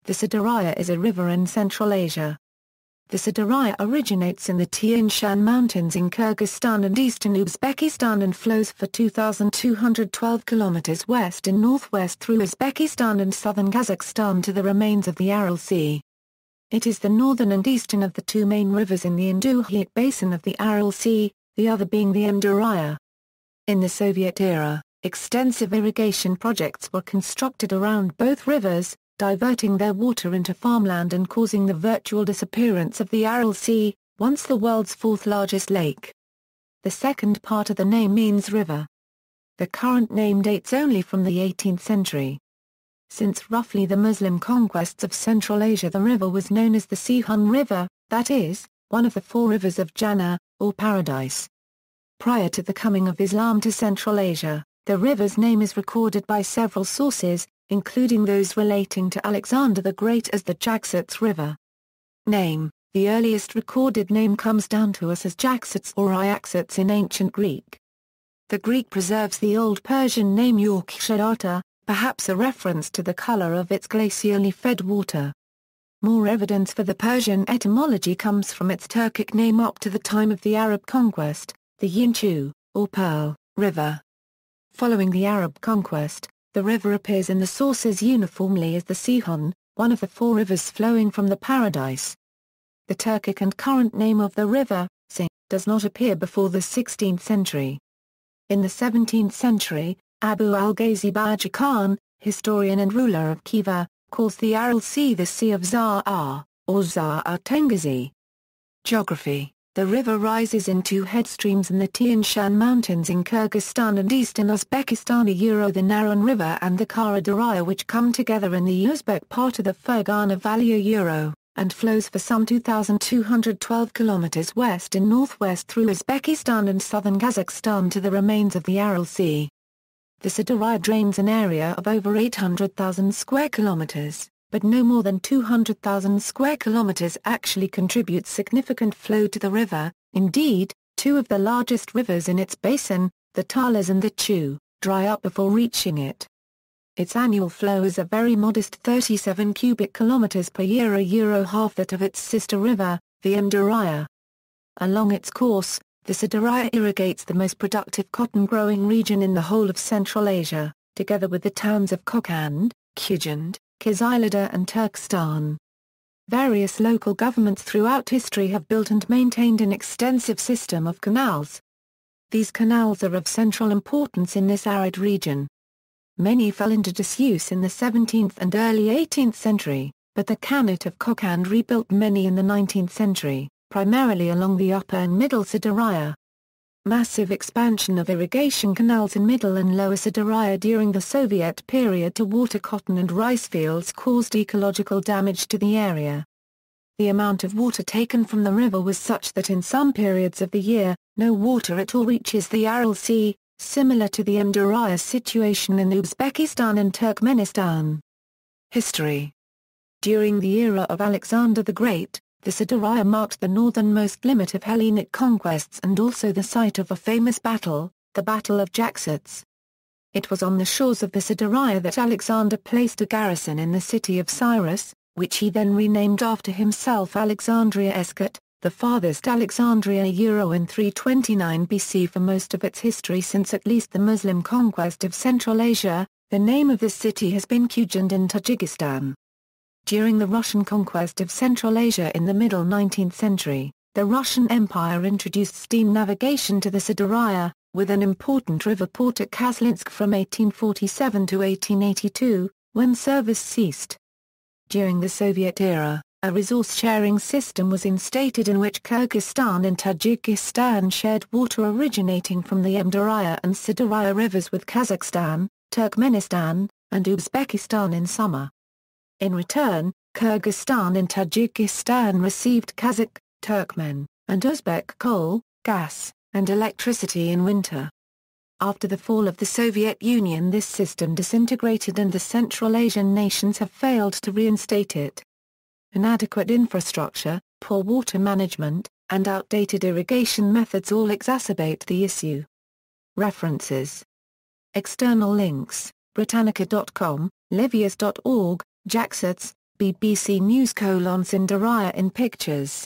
The Sadaraya is a river in Central Asia. The Sadaraya originates in the Tian Shan Mountains in Kyrgyzstan and eastern Uzbekistan and flows for 2,212 kilometers west and northwest through Uzbekistan and southern Kazakhstan to the remains of the Aral Sea. It is the northern and eastern of the two main rivers in the Indus basin of the Aral Sea, the other being the Amdaraya. In the Soviet era, extensive irrigation projects were constructed around both rivers, diverting their water into farmland and causing the virtual disappearance of the Aral Sea, once the world's fourth largest lake. The second part of the name means river. The current name dates only from the 18th century. Since roughly the Muslim conquests of Central Asia, the river was known as the Sihon River, that is, one of the four rivers of Jannah, or paradise. Prior to the coming of Islam to Central Asia, the river's name is recorded by several sources, including those relating to Alexander the Great as the Jaxartes River. Name: the earliest recorded name comes down to us as Jaxartes or Iaxartes in ancient Greek. The Greek preserves the Old Persian name Yorkshire, perhaps a reference to the color of its glacially fed water. More evidence for the Persian etymology comes from its Turkic name up to the time of the Arab conquest, the Yinchu, or Pearl, River. Following the Arab conquest, the river appears in the sources uniformly as the Sihon, one of the four rivers flowing from the paradise. The Turkic and current name of the river, Sih, does not appear before the 16th century. In the 17th century, Abu al-Ghazi Baji Khan, historian and ruler of Khiva, calls the Aral Sea the Sea of Za'ar, or Za'ar Tengazi. Geography: the river rises in two headstreams in the Tian Shan Mountains in Kyrgyzstan and eastern Uzbekistan, the Naran River and the Kara Darya, which come together in the Uzbek part of the Fergana Valley, and flows for some 2,212 kilometers west and northwest through Uzbekistan and southern Kazakhstan to the remains of the Aral Sea. The Sadaraya drains an area of over 800,000 square kilometers, but no more than 200,000 square kilometers actually contributes significant flow to the river. Indeed, two of the largest rivers in its basin, the Talas and the Chu, dry up before reaching it. Its annual flow is a very modest 37 cubic kilometers per year, half that of its sister river, the Amdaraya. Along its course, the Sadaraya irrigates the most productive cotton-growing region in the whole of Central Asia, together with the towns of Kokand, Khujand, Kyzylyada and Turkestan. Various local governments throughout history have built and maintained an extensive system of canals. These canals are of central importance in this arid region. Many fell into disuse in the 17th and early 18th century, but the Khanate of Kokand rebuilt many in the 19th century, primarily along the upper and middle Sadaraya. Massive expansion of irrigation canals in middle and lower Sadaraya during the Soviet period to water cotton and rice fields caused ecological damage to the area. The amount of water taken from the river was such that in some periods of the year, no water at all reaches the Aral Sea, similar to the Amdaraya situation in Uzbekistan and Turkmenistan. History: during the era of Alexander the Great, the Sadaraya marked the northernmost limit of Hellenic conquests and also the site of a famous battle, the Battle of Jaxartes. It was on the shores of the Sadaraya that Alexander placed a garrison in the city of Cyrus, which he then renamed after himself Alexandria Escat, the farthest Alexandria in 329 BC. For most of its history since at least the Muslim conquest of Central Asia, the name of this city has been Khujand in Tajikistan. During the Russian conquest of Central Asia in the middle 19th century, the Russian Empire introduced steam navigation to the Sadaraya, with an important river port at Kaslinsk from 1847 to 1882, when service ceased. During the Soviet era, a resource-sharing system was instated in which Kyrgyzstan and Tajikistan shared water originating from the Amdaraya and Sadaraya rivers with Kazakhstan, Turkmenistan, and Uzbekistan in summer. In return, Kyrgyzstan and Tajikistan received Kazakh, Turkmen, and Uzbek coal, gas, and electricity in winter. After the fall of the Soviet Union, this system disintegrated and the Central Asian nations have failed to reinstate it. Inadequate infrastructure, poor water management, and outdated irrigation methods all exacerbate the issue. References: external links: Britannica.com, Livius.org, Jaxartes, BBC News: Sindaraya in pictures.